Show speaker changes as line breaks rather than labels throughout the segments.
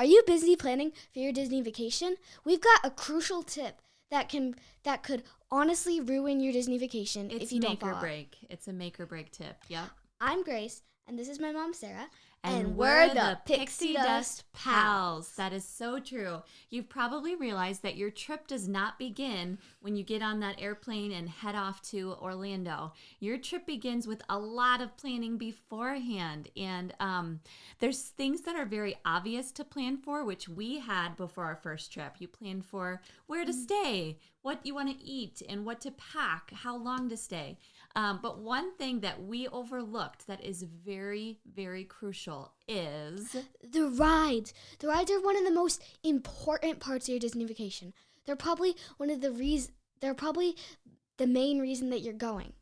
Are you busy planning for your Disney vacation? We've got a crucial tip that could honestly ruin your Disney vacation if you don't follow.
It's make or break. It's a make or break tip. Yep.
I'm Grace, and this is my mom, Sarah.
And we're the Pixie Dust Pals. That is so true. You've probably realized that your trip does not begin when you get on that airplane and head off to Orlando. Your trip begins with a lot of planning beforehand. And there's things that are very obvious to plan for, which we had before our first trip. You planned for where to stay, what you want to eat, and what to pack, how long to stay. But one thing that we overlooked that is very, very crucial is
the rides. The rides are one of the most important parts of your Disney vacation. They're probably the main reason that you're going.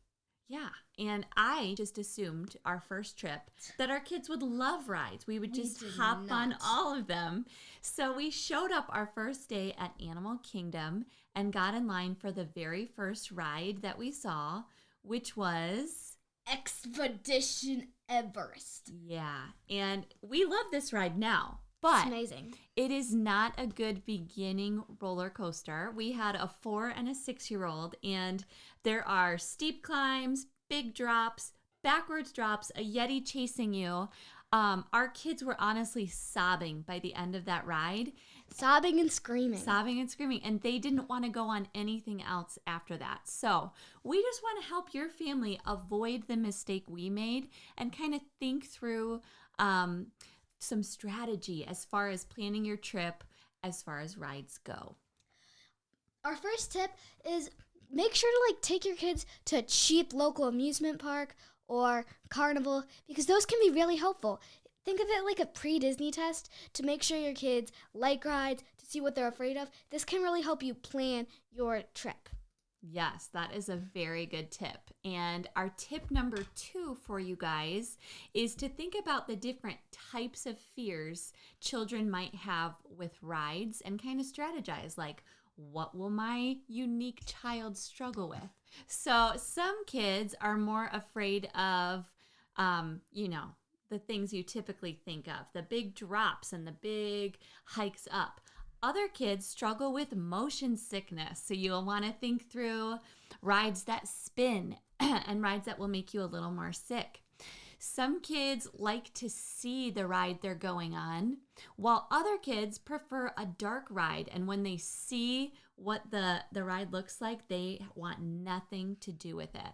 Yeah, and I just assumed our first trip that our kids would love rides. We would just hop on all of them. So we showed up our first day at Animal Kingdom and got in line for the very first ride that we saw, which was
Expedition Everest.
Yeah, and we love this ride now, but
it's amazing.
It is not a good beginning roller coaster. We had a 4 and a 6-year-old, and there are steep climbs, big drops, backwards drops, a Yeti chasing you. Our kids were honestly sobbing by the end of that ride.
Sobbing and screaming.
And they didn't want to go on anything else after that. So we just want to help your family avoid the mistake we made and kind of think through some strategy as far as planning your trip as far as rides go.
Our first tip is make sure to take your kids to a cheap local amusement park or carnival, because those can be really helpful. Think of it like a pre-Disney test to make sure your kids like rides, to see what they're afraid of. This can really help you plan your trip.
Yes, that is a very good tip. And our tip number 2 for you guys is to think about the different types of fears children might have with rides and kind of strategize, like, what will my unique child struggle with? So some kids are more afraid of, the things you typically think of, the big drops and the big hikes up. Other kids struggle with motion sickness, so you'll want to think through rides that spin and rides that will make you a little more sick. Some kids like to see the ride they're going on, while other kids prefer a dark ride, and when they see what the ride looks like, they want nothing to do with it.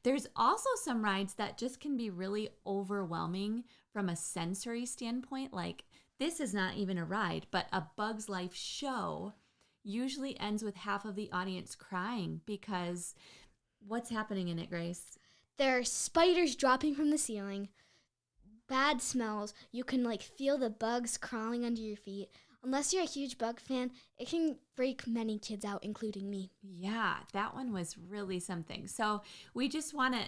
There's also some rides that just can be really overwhelming from a sensory standpoint, like this is not even a ride, but a Bug's Life show usually ends with half of the audience crying because what's happening in it, Grace?
There are spiders dropping from the ceiling, bad smells. You can feel the bugs crawling under your feet. Unless you're a huge bug fan, it can freak many kids out, including me.
Yeah, that one was really something. So we just want to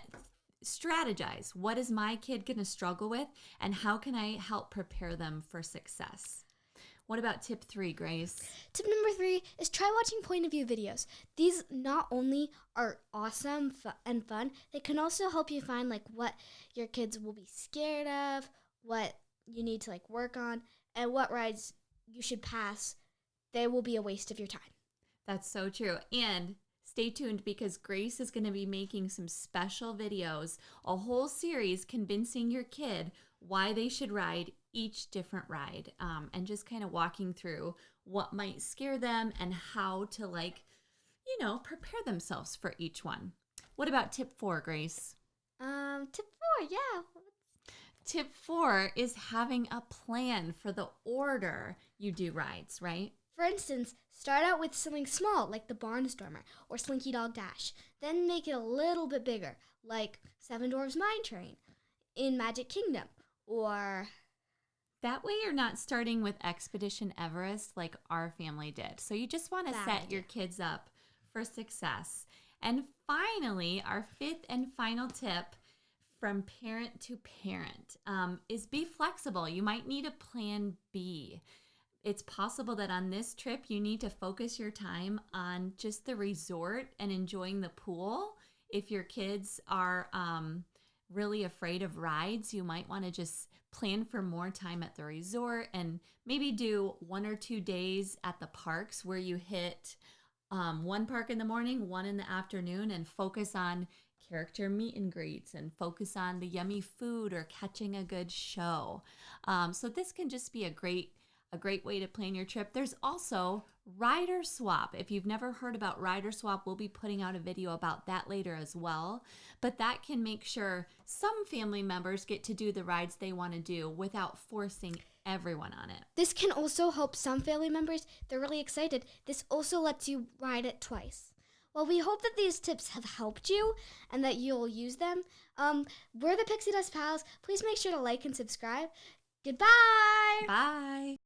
strategize. What is my kid going to struggle with, and how can I help prepare them for success? What about tip 3, Grace?
Tip number 3 is try watching point of view videos. These not only are awesome and fun, they can also help you find what your kids will be scared of, what you need to work on, and what rides you should pass. They will be a waste of your time.
That's so true. And stay tuned, because Grace is going to be making some special videos, a whole series convincing your kid why they should ride each different ride, and just kind of walking through what might scare them and how to prepare themselves for each one. What about tip 4, Grace?
Tip 4, yeah.
Tip 4 is having a plan for the order you do rides, right?
For instance, start out with something small like the Barnstormer or Slinky Dog Dash. Then make it a little bit bigger, like Seven Dwarfs Mine Train in Magic Kingdom, or...
That way you're not starting with Expedition Everest like our family did. So you just want to set your kids up for success. And finally, our 5th and final tip from parent to parent is be flexible. You might need a plan B. It's possible that on this trip you need to focus your time on just the resort and enjoying the pool. If your kids are really afraid of rides, you might want to just plan for more time at the resort and maybe do 1 or 2 days at the parks where you hit one park in the morning, one in the afternoon, and focus on character meet and greets and focus on the yummy food or catching a good show. So this can just be a great way to plan your trip. There's also rider swap. If you've never heard about rider swap, we'll be putting out a video about that later as well. But that can make sure some family members get to do the rides they want to do without forcing everyone on it.
This can also help some family members. They're really excited. This also lets you ride it twice. Well, we hope that these tips have helped you and that you'll use them. We're the Pixie Dust Pals. Please make sure to like and subscribe. Goodbye!
Bye!